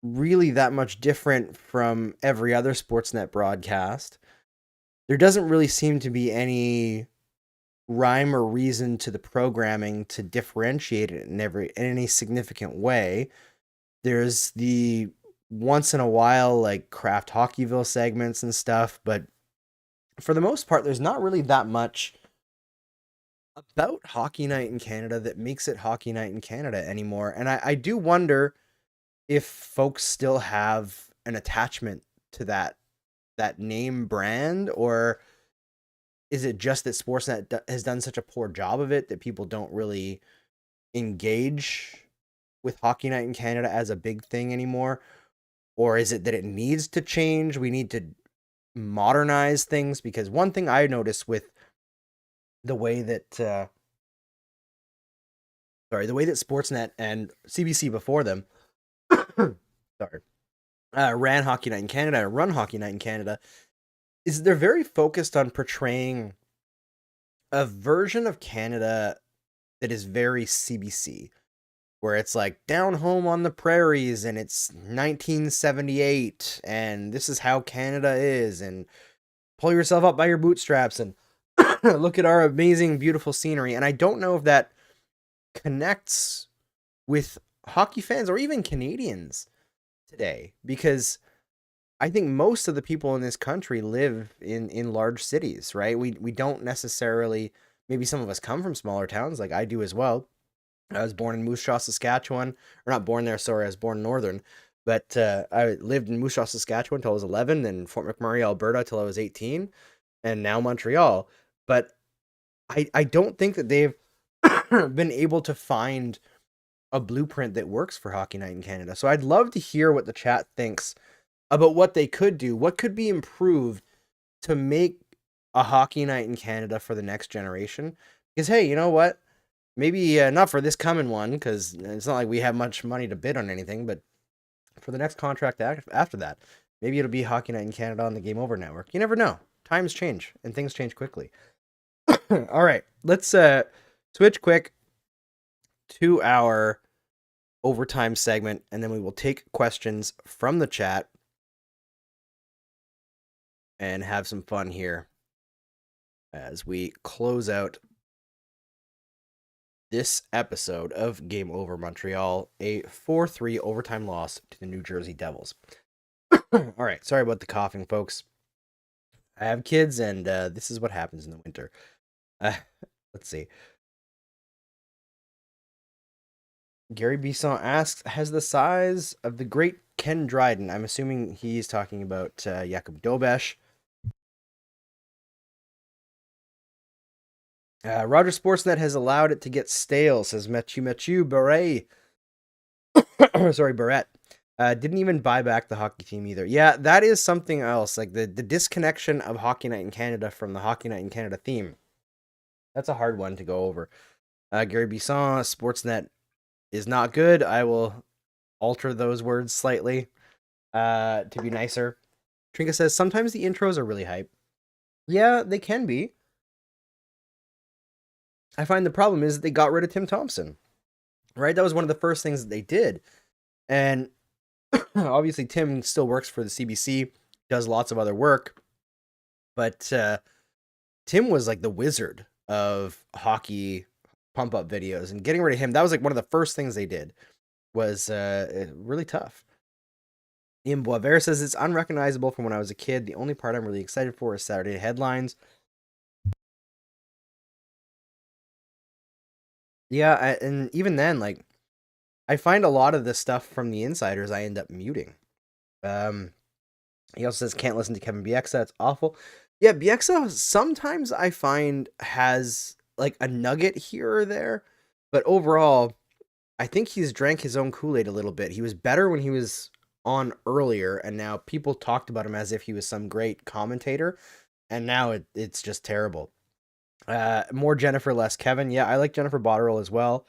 really that much different from every other Sportsnet broadcast. There doesn't really seem to be any rhyme or reason to the programming to differentiate it in any significant way. There's the once in a while like Craft Hockeyville segments and stuff, but for the most part, there's not really that much about Hockey Night in Canada that makes it Hockey Night in Canada anymore. And I do wonder if folks still have an attachment to that name brand, or is it just that Sportsnet has done such a poor job of it that people don't really engage with Hockey Night in Canada as a big thing anymore? Or is it that it needs to change? We need to modernize things, because one thing I noticed with the way that Sportsnet and CBC before them ran Hockey Night in Canada, or run Hockey Night in Canada, is they're very focused on portraying a version of Canada that is very CBC, where it's like down home on the prairies and it's 1978 and this is how Canada is, and pull yourself up by your bootstraps and look at our amazing, beautiful scenery. And I don't know if that connects with hockey fans or even Canadians today, because I think most of the people in this country live in large cities, right? We don't necessarily, maybe some of us come from smaller towns, like I do as well. I was born in Moose Jaw, Saskatchewan, or not born there, sorry, I was born in Northern, but I lived in Moose Jaw, Saskatchewan until I was 11, then Fort McMurray, Alberta till I was 18, and now Montreal. But I don't think that they've been able to find a blueprint that works for Hockey Night in Canada. So I'd love to hear what the chat thinks about what they could do, what could be improved to make a Hockey Night in Canada for the next generation. Because, hey, you know what? Maybe not for this coming one, because it's not like we have much money to bid on anything, but for the next contract after that, maybe it'll be Hockey Night in Canada on the Game Over Network. You never know. Times change, and things change quickly. All right, let's switch quick to our overtime segment, and then we will take questions from the chat and have some fun here as we close out this episode of Game Over Montreal, a 4-3 overtime loss to the New Jersey Devils. All right, sorry about the coughing, folks. I have kids, and this is what happens in the winter. Let's see. Gary Bisson asks, has the size of the great Ken Dryden, I'm assuming he's talking about Jakub Dobeš. Roger Sportsnet has allowed it to get stale, says Mathieu Barret. Sorry, Barrett. Didn't even buy back the hockey team either. Yeah, that is something else. Like the disconnection of Hockey Night in Canada from the Hockey Night in Canada theme. That's a hard one to go over. Gary Bisson, Sportsnet is not good. I will alter those words slightly to be nicer. Trinka says, sometimes the intros are really hype. Yeah, they can be. I find the problem is that they got rid of Tim Thompson. Right? That was one of the first things that they did. And obviously Tim still works for the CBC, does lots of other work. But Tim was like the wizard of hockey pump-up videos. And getting rid of him, that was like one of the first things they did. Was really tough. Ian Boisvert says, it's unrecognizable from when I was a kid. The only part I'm really excited for is Saturday headlines. Yeah, and even then, like, I find a lot of the stuff from the insiders I end up muting. He also says, can't listen to Kevin Bieksa. It's awful. Yeah, Bieksa sometimes I find has like a nugget here or there. But overall, I think he's drank his own Kool-Aid a little bit. He was better when he was on earlier, and now people talked about him as if he was some great commentator. And now it's just terrible. More Jennifer, less Kevin. Yeah, I like Jennifer Botterill as well.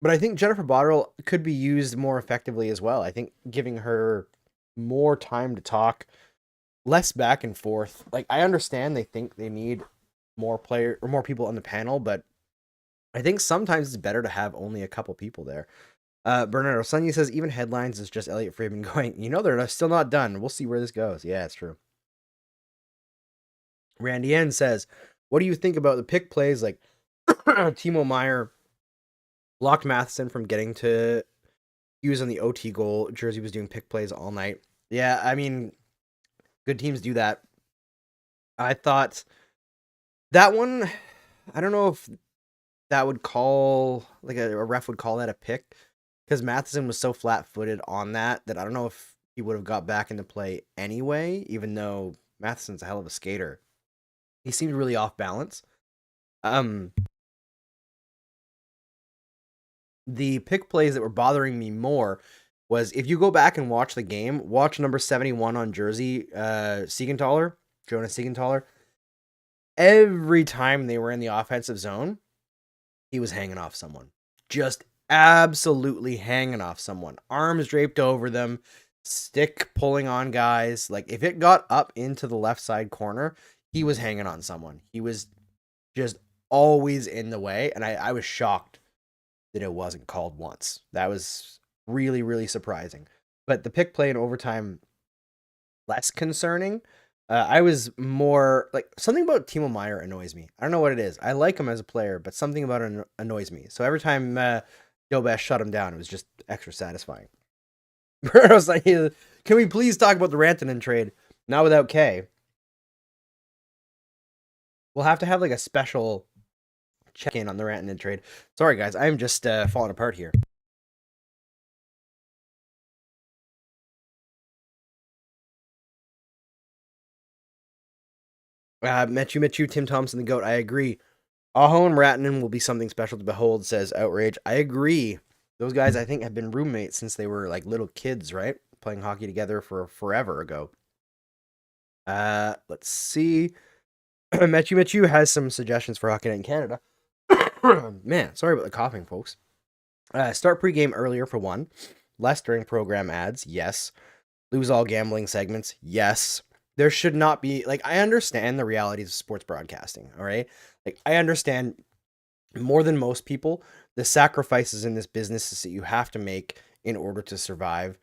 But I think Jennifer Botterill could be used more effectively as well. I think giving her more time to talk, less back and forth. Like, I understand they think they need more people on the panel, but I think sometimes it's better to have only a couple people there. Bernardo Sunny says even headlines is just Elliot Friedman going, they're still not done. We'll see where this goes. Yeah, it's true. Randy N says, what do you think about the pick plays like Timo Meier blocked Matheson from getting to use on the OT goal? Jersey was doing pick plays all night. Yeah, I mean, good teams do that. I thought that one, I don't know if that would call, like a ref would call that a pick, because Matheson was so flat-footed on that I don't know if he would have got back into play anyway, even though Matheson's a hell of a skater. He seemed really off balance. The pick plays that were bothering me more was, if you go back and watch the game, watch number 71 on jersey, Jonas Siegenthaler. Every time they were in the offensive zone, he was hanging off someone. Just absolutely hanging off someone. Arms draped over them, stick pulling on guys. Like, if it got up into the left side corner, he was hanging on someone. He was just always in the way, and I was shocked that it wasn't called once. That was really, really surprising. But the pick play in overtime, less concerning. I was more like, something about Timo Meier annoys me. I don't know what it is. I like him as a player, but something about it annoys me. So every time Dobeš shut him down, it was just extra satisfying. I was like, can we please talk about the Rantanen trade? Not without K. We'll have to have like a special check-in on the Rantanen trade. Sorry, guys. I'm just falling apart here. Mechu, Tim Thompson, the GOAT. I agree. Aho and Rantanen will be something special to behold, says Outrage. I agree. Those guys, I think, have been roommates since they were like little kids, right? Playing hockey together for forever ago. Let's see. Mechu has some suggestions for Hockey Night in Canada. Man, sorry about the coughing, folks. Start pregame earlier for one. Less during program ads, yes. Lose all gambling segments, yes. There should not be, like, I understand the realities of sports broadcasting, all right? Like, I understand more than most people the sacrifices in this business that you have to make in order to survive.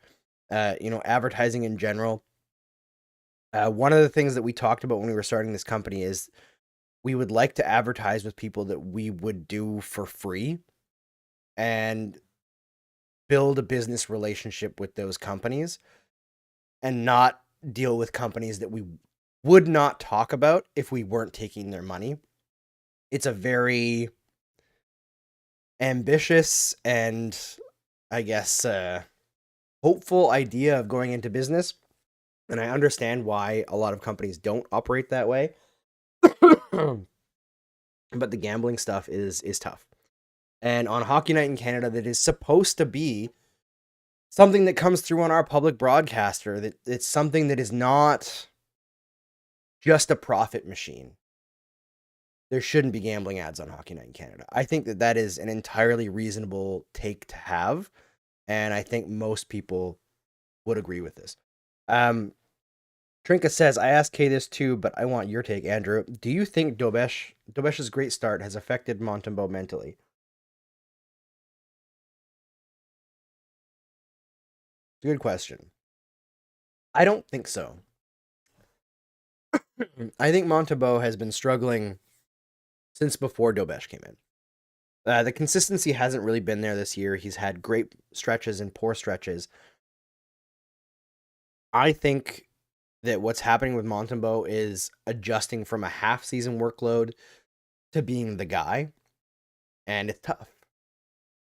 Advertising in general. One of the things that we talked about when we were starting this company is we would like to advertise with people that we would do for free and build a business relationship with those companies, and not deal with companies that we would not talk about if we weren't taking their money. It's a very ambitious and, I guess, hopeful idea of going into business. And I understand why a lot of companies don't operate that way. But the gambling stuff is tough. And on Hockey Night in Canada, that is supposed to be something that comes through on our public broadcaster, that it's something that is not just a profit machine. There shouldn't be gambling ads on Hockey Night in Canada. I think that is an entirely reasonable take to have, and I think most people would agree with this. Trinka says, I asked Kay this too, but I want your take, Andrew. Do you think Dobesh's great start has affected Montembeault mentally? Good question. I don't think so. I think Montembeault has been struggling since before Dobeš came in. The consistency hasn't really been there this year. He's had great stretches and poor stretches. I think that what's happening with Montembeault is adjusting from a half-season workload to being the guy, and it's tough.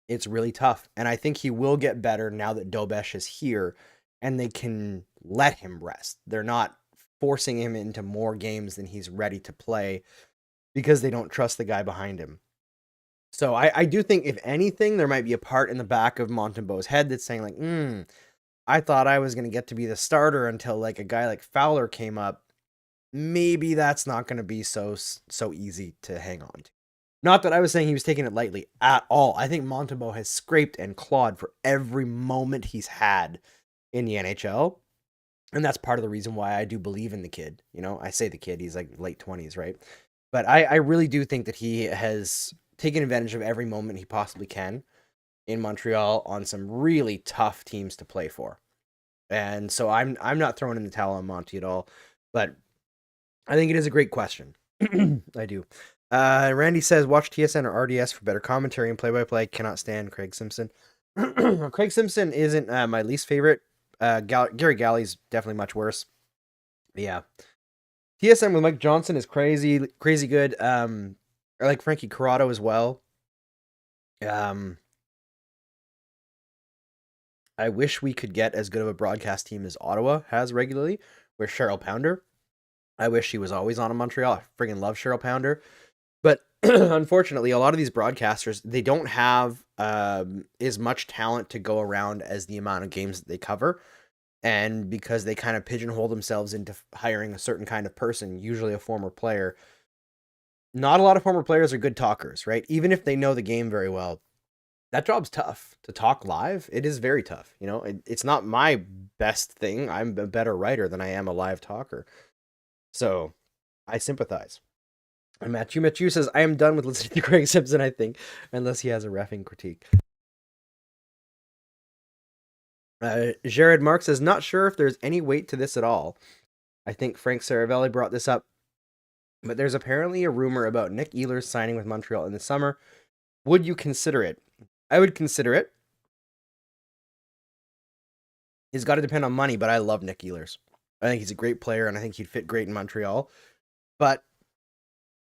It's really tough, and I think he will get better now that Dobeš is here, and they can let him rest. They're not forcing him into more games than he's ready to play because they don't trust the guy behind him. So I do think, if anything, there might be a part in the back of Montembeault's head that's saying, like, I thought I was going to get to be the starter until, like, a guy like Fowler came up. Maybe that's not going to be so easy to hang on to. Not that I was saying he was taking it lightly at all. I think Montembeault has scraped and clawed for every moment he's had in the NHL. And that's part of the reason why I do believe in the kid. I say the kid, he's like late 20s, right? But I really do think that he has taken advantage of every moment he possibly can in Montreal on some really tough teams to play for. And so I'm not throwing in the towel on Monty at all, but I think it is a great question. I do. Randy says, watch TSN or RDS for better commentary and play-by-play. Cannot stand Craig Simpson. Craig Simpson isn't my least favorite. Gary Galley's definitely much worse. But yeah. TSN with Mike Johnson is crazy good. I like Frankie Corrado as well. I wish we could get as good of a broadcast team as Ottawa has regularly, where Cheryl Pounder. I wish she was always on in Montreal. I friggin' love Cheryl Pounder. But unfortunately, a lot of these broadcasters, they don't have as much talent to go around as the amount of games that they cover. And because they kind of pigeonhole themselves into hiring a certain kind of person, usually a former player, not a lot of former players are good talkers, right? Even if they know the game very well, that job's tough. To talk live, it is very tough. You know, it's not my best thing. I'm a better writer than I am a live talker. So I sympathize. And Matthew says, I am done with listening to Craig Simpson, I think, unless he has a reffing critique. Jared Mark says, not sure if there's any weight to this at all. I think Frank Saravelli brought this up, but there's apparently a rumor about Nick Ehlers signing with Montreal in the summer. Would you consider it? I would consider it. It's got to depend on money, but I love Nick Ehlers. I think he's a great player, and I think he'd fit great in Montreal. But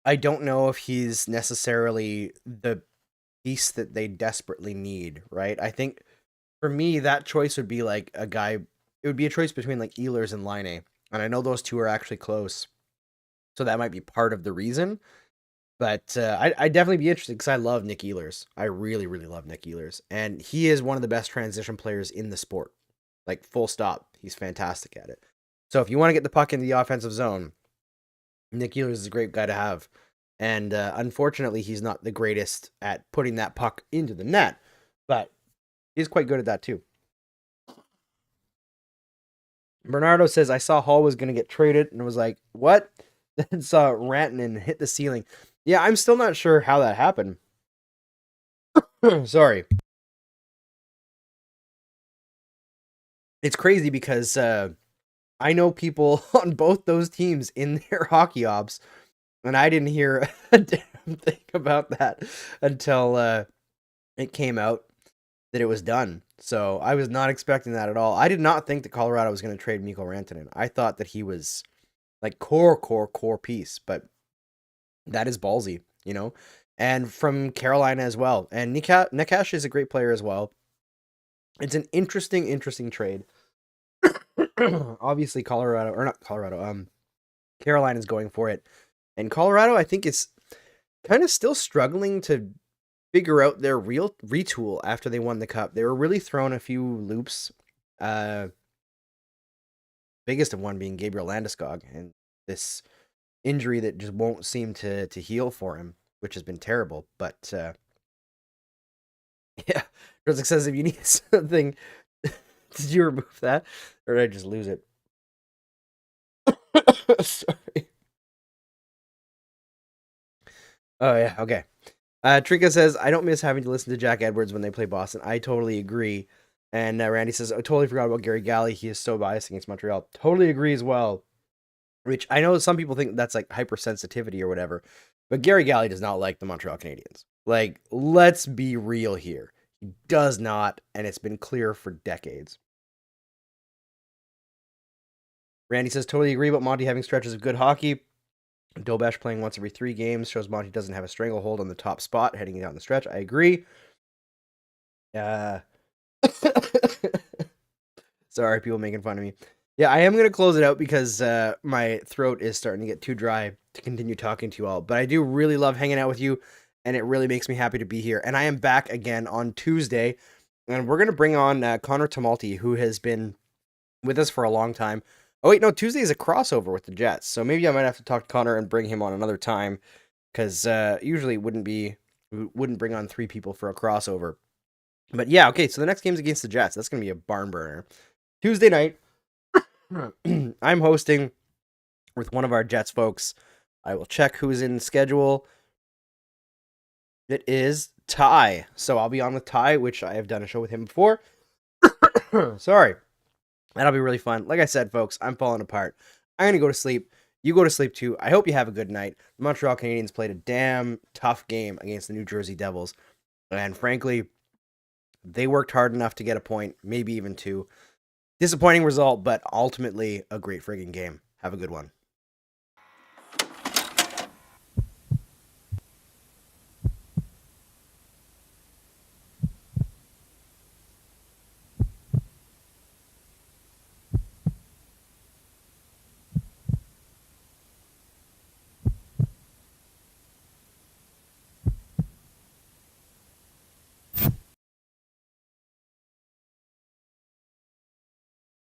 I don't know if he's necessarily the piece that they desperately need, right? I think for me, that choice would be like a guy. It would be a choice between like Ehlers and Laine, and I know those two are actually close, so that might be part of the reason. But I'd definitely be interested because I love Nick Ehlers. I really, really love Nick Ehlers, and he is one of the best transition players in the sport. Like full stop, he's fantastic at it. So if you want to get the puck into the offensive zone, Nick Ehlers is a great guy to have. And unfortunately, he's not the greatest at putting that puck into the net, but he's quite good at that too. Bernardo says, I saw Hall was going to get traded and was like, what? Then saw Rantanen hit the ceiling. Yeah, I'm still not sure how that happened. Sorry. It's crazy because I know people on both those teams in their hockey ops, and I didn't hear a damn thing about that until it came out that it was done. So I was not expecting that at all. I did not think that Colorado was going to trade Mikko Rantanen. I thought that he was like core piece, but that is ballsy, you know? And from Carolina as well. And Nekash is a great player as well. It's an interesting trade. Obviously Carolina is going for it. And Colorado, I think, is kind of still struggling to figure out their real retool after they won the cup. They were really thrown a few loops. Biggest of one being Gabriel Landeskog and this injury that just won't seem to heal for him, which has been terrible. But yeah, Rosick says if you need something, did you remove that or did I just lose it? Sorry. Oh yeah, okay. Trinka says, I don't miss having to listen to Jack Edwards when they play Boston. I totally agree. And Randy says, I totally forgot about Gary Galley. He is so biased against Montreal. Totally agree as well. Which I know some people think that's like hypersensitivity or whatever. But Gary Galley does not like the Montreal Canadiens. Like, let's be real here. He does not, and it's been clear for decades. Randy says, totally agree about Monty having stretches of good hockey. Dobeš playing once every 3 games shows Monty doesn't have a stranglehold on the top spot heading down the stretch. I agree. Sorry, people making fun of me. Yeah, I am going to close it out because my throat is starting to get too dry to continue talking to you all. But I do really love hanging out with you, and it really makes me happy to be here. And I am back again on Tuesday, and we're going to bring on Connor Tumulty, who has been with us for a long time. Oh, wait, no, Tuesday is a crossover with the Jets, so maybe I might have to talk to Connor and bring him on another time, because usually we wouldn't bring on 3 people for a crossover. But yeah, okay, so the next game's against the Jets. That's going to be a barn burner. Tuesday night, I'm hosting with one of our Jets folks. I will check who's in the schedule. It is Ty. So I'll be on with Ty, which I have done a show with him before. Sorry. That'll be really fun. Like I said, folks, I'm falling apart. I'm going to go to sleep. You go to sleep too. I hope you have a good night. The Montreal Canadiens played a damn tough game against the New Jersey Devils. And frankly, they worked hard enough to get a point, maybe even two. Disappointing result, but ultimately a great friggin' game. Have a good one.